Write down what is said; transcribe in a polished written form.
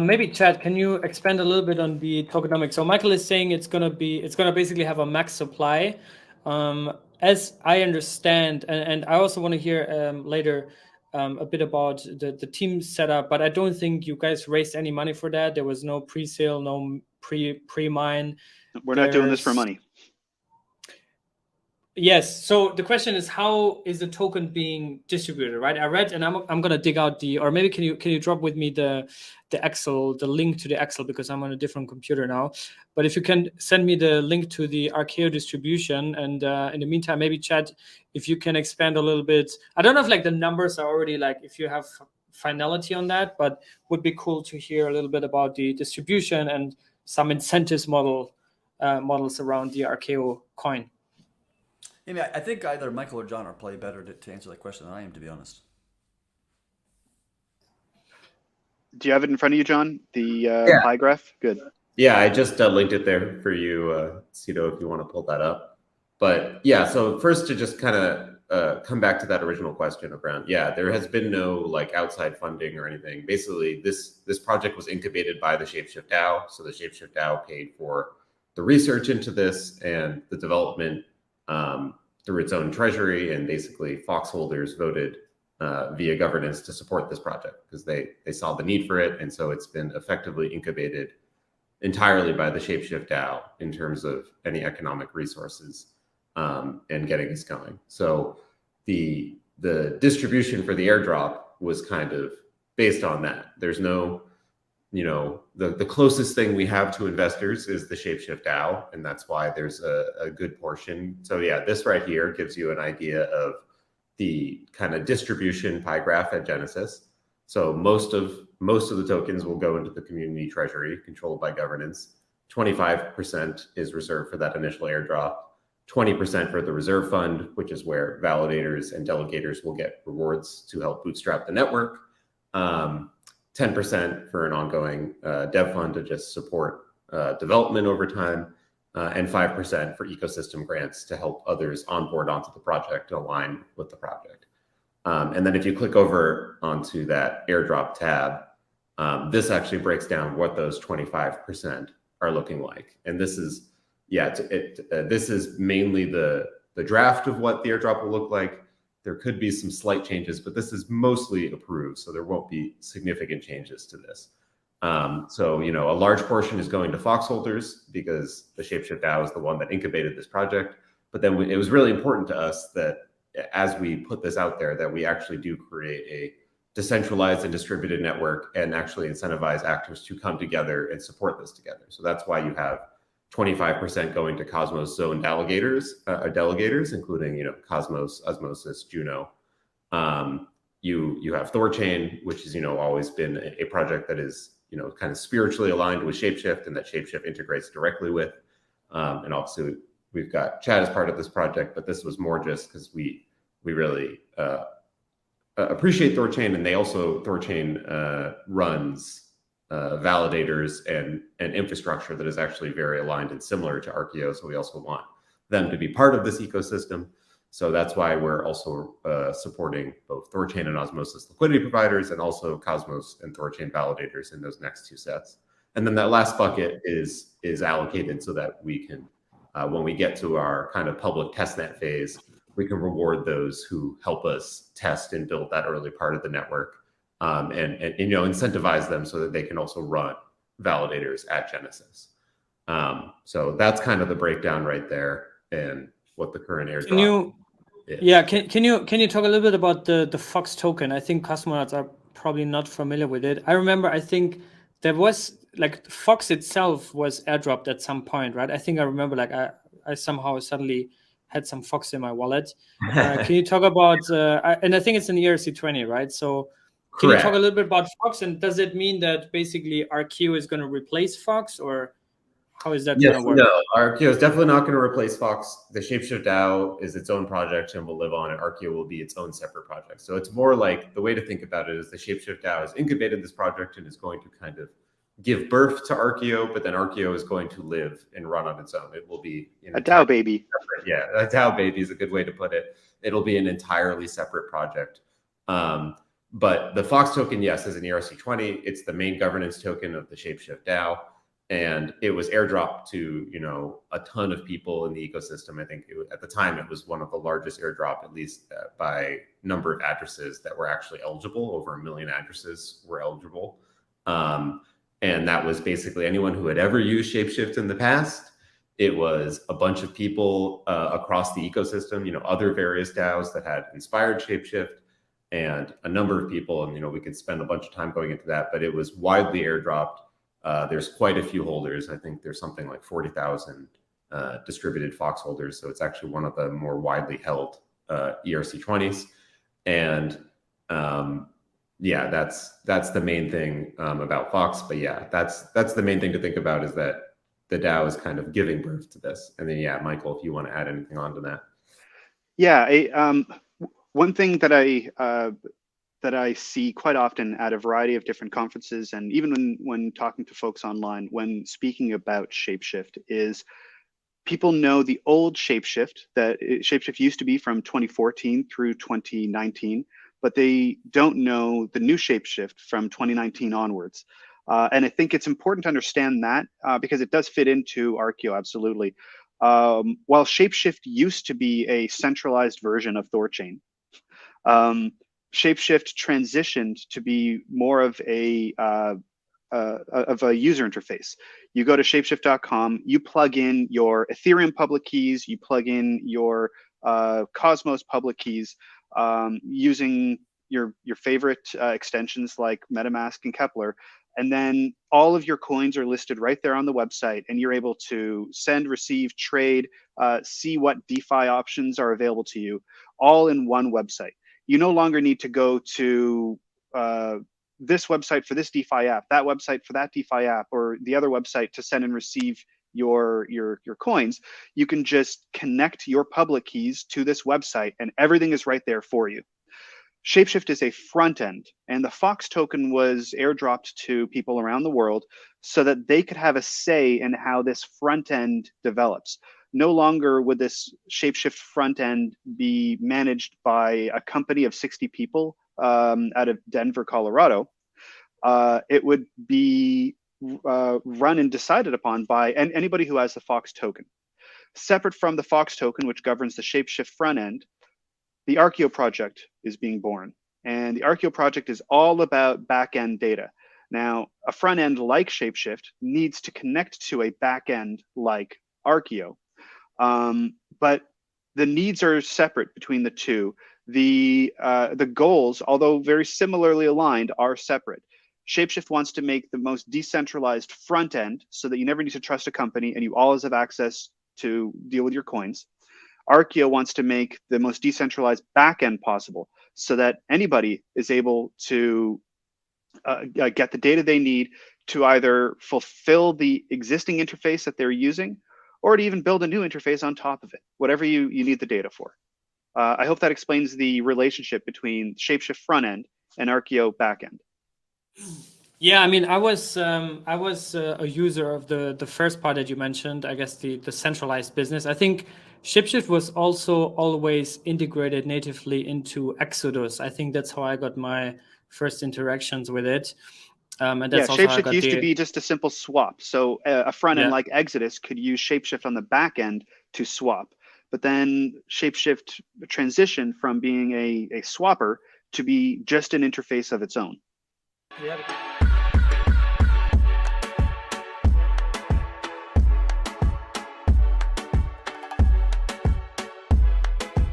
maybe Chad, can you expand a little bit on the tokenomics? So Michael is saying it's gonna basically have a max supply. As I understand, and I also want to hear later a bit about the team setup, but I don't think you guys raised any money for that. There was no pre-sale, no pre-mine. We're not doing this for money. Yes. So the question is, how is the token being distributed, right? I read, and I'm gonna dig out or maybe can you drop with me the Excel, the link to the Excel, because I'm on a different computer now. But if you can send me the link to the ARKEO distribution, and in the meantime, maybe Chad, if you can expand a little bit. I don't know if like the numbers are already like if you have finality on that, but would be cool to hear a little bit about the distribution and some incentives models around the ARKEO coin. I mean, I think either Michael or John are probably better to answer that question than I am, to be honest. Do you have it in front of you, John? The pie graph? Good. Yeah, I just linked it there for you, Cito, if you want to pull that up. But yeah, so first to just kind of come back to that original question around, there has been no like outside funding or anything. Basically, this project was incubated by the Shapeshift DAO. So the Shapeshift DAO paid for the research into this and the development through its own treasury, and basically Fox holders voted via governance to support this project because they saw the need for it. And so it's been effectively incubated entirely by the Shapeshift DAO in terms of any economic resources and getting this going. So the distribution for the airdrop was kind of based on that. There's no, the closest thing we have to investors is the Shapeshift DAO, and that's why there's a good portion. So yeah, this right here gives you an idea of the kind of distribution pie graph at Genesis. So most of the tokens will go into the community treasury controlled by governance. 25% is reserved for that initial airdrop. 20% for the reserve fund, which is where validators and delegators will get rewards to help bootstrap the network. 10% for an ongoing dev fund to just support development over time, and 5% for ecosystem grants to help others onboard onto the project and align with the project. And then if you click over onto that airdrop tab, this actually breaks down what those 25% are looking like. And this is, this is mainly the draft of what the airdrop will look like. There could be some slight changes, but this is mostly approved, so there won't be significant changes to this. So, a large portion is going to Fox holders because the Shapeshift DAO is the one that incubated this project. But then it was really important to us that as we put this out there, that we actually do create a decentralized and distributed network and actually incentivize actors to come together and support this together. So that's why you have 25% going to Cosmos Zone delegators, including Cosmos, Osmosis, Juno. You have Thorchain, which is always been a project that is kind of spiritually aligned with Shapeshift, and that Shapeshift integrates directly with. And obviously we've got Chad as part of this project, but this was more just because we really appreciate Thorchain, and Thorchain runs validators and infrastructure that is actually very aligned and similar to ARKEO. So we also want them to be part of this ecosystem. So that's why we're also supporting both Thorchain and Osmosis liquidity providers, and also Cosmos and Thorchain validators in those next two sets. And then that last bucket is allocated so that we can, when we get to our kind of public testnet phase, we can reward those who help us test and build that early part of the network, and incentivize them so that they can also run validators at Genesis. So that's kind of the breakdown right there, and what the current airdrop is. Yeah, can you talk a little bit about the Fox token? I think cosmonauts are probably not familiar with it. I think there was like Fox itself was airdropped at some point, right? I think I remember like I somehow suddenly had some Fox in my wallet. Can you talk about and I think it's in ERC20, right? So can you talk a little bit about Fox, and does it mean that basically ARKEO is going to replace Fox, or how is that going to work? No, ARKEO is definitely not going to replace Fox. The Shapeshift DAO is its own project and will live on, and ARKEO will be its own separate project. So it's more like, the way to think about it is the Shapeshift DAO has incubated this project and is going to kind of give birth to ARKEO, but then ARKEO is going to live and run on its own. It will be a DAO baby. Separate. Yeah, a DAO baby is a good way to put it. It'll be an entirely separate project. But the Fox token, yes, is an ERC20. It's the main governance token of the Shapeshift DAO. And it was airdropped to, a ton of people in the ecosystem. I think at the time it was one of the largest airdrop, at least by number of addresses that were actually eligible. Over 1 million addresses were eligible. And that was basically anyone who had ever used Shapeshift in the past. It was a bunch of people across the ecosystem, other various DAOs that had inspired Shapeshift, and a number of people. And, we could spend a bunch of time going into that, but it was widely airdropped. There's quite a few holders. I think there's something like 40,000 distributed Fox holders. So it's actually one of the more widely held ERC20s. And yeah, that's the main thing about Fox. But yeah, that's the main thing to think about, is that the DAO is kind of giving birth to this. And then, yeah, Michael, if you want to add anything on to that. Yeah, one thing that I see quite often at a variety of different conferences, and even when talking to folks online, when speaking about Shapeshift, is people know the old Shapeshift, that Shapeshift used to be from 2014 through 2019, but they don't know the new Shapeshift from 2019 onwards. And I think it's important to understand that because it does fit into ARKEO, absolutely. While Shapeshift used to be a centralized version of Thorchain, Shapeshift transitioned to be more of a user interface. You go to shapeshift.com, you plug in your Ethereum public keys, you plug in your Cosmos public keys using your favorite extensions like MetaMask and Kepler. And then all of your coins are listed right there on the website, and you're able to send, receive, trade, see what DeFi options are available to you, all in one website. You no longer need to go to this website for this DeFi app, that website for that DeFi app, or the other website to send and receive your coins. You can just connect your public keys to this website, and everything is right there for you. Shapeshift is a front end, and the Fox token was airdropped to people around the world so that they could have a say in how this front end develops. No longer would this Shapeshift front end be managed by a company of 60 people out of Denver, Colorado. It would be run and decided upon by anybody who has the Fox token. Separate from the Fox token, which governs the Shapeshift front end, the ARKEO project is being born. And the ARKEO project is all about back-end data. Now, a front end like Shapeshift needs to connect to a back end like ARKEO. But the needs are separate between the two. The goals, although very similarly aligned, are separate. Shapeshift wants to make the most decentralized front end so that you never need to trust a company and you always have access to deal with your coins. ARKEO wants to make the most decentralized backend possible so that anybody is able to get the data they need to either fulfill the existing interface that they're using or to even build a new interface on top of it, whatever you need the data for. I hope that explains the relationship between Shapeshift front end and ARKEO backend. Yeah, I mean, I was a user of the first part that you mentioned. I guess the centralized business. I think Shapeshift was also always integrated natively into Exodus. I think that's how I got my first interactions with it. And that's also how I Shapeshift got used to be just a simple swap. So a front end like Exodus could use Shapeshift on the back end to swap. But then Shapeshift transitioned from being a swapper to be just an interface of its own. Yeah.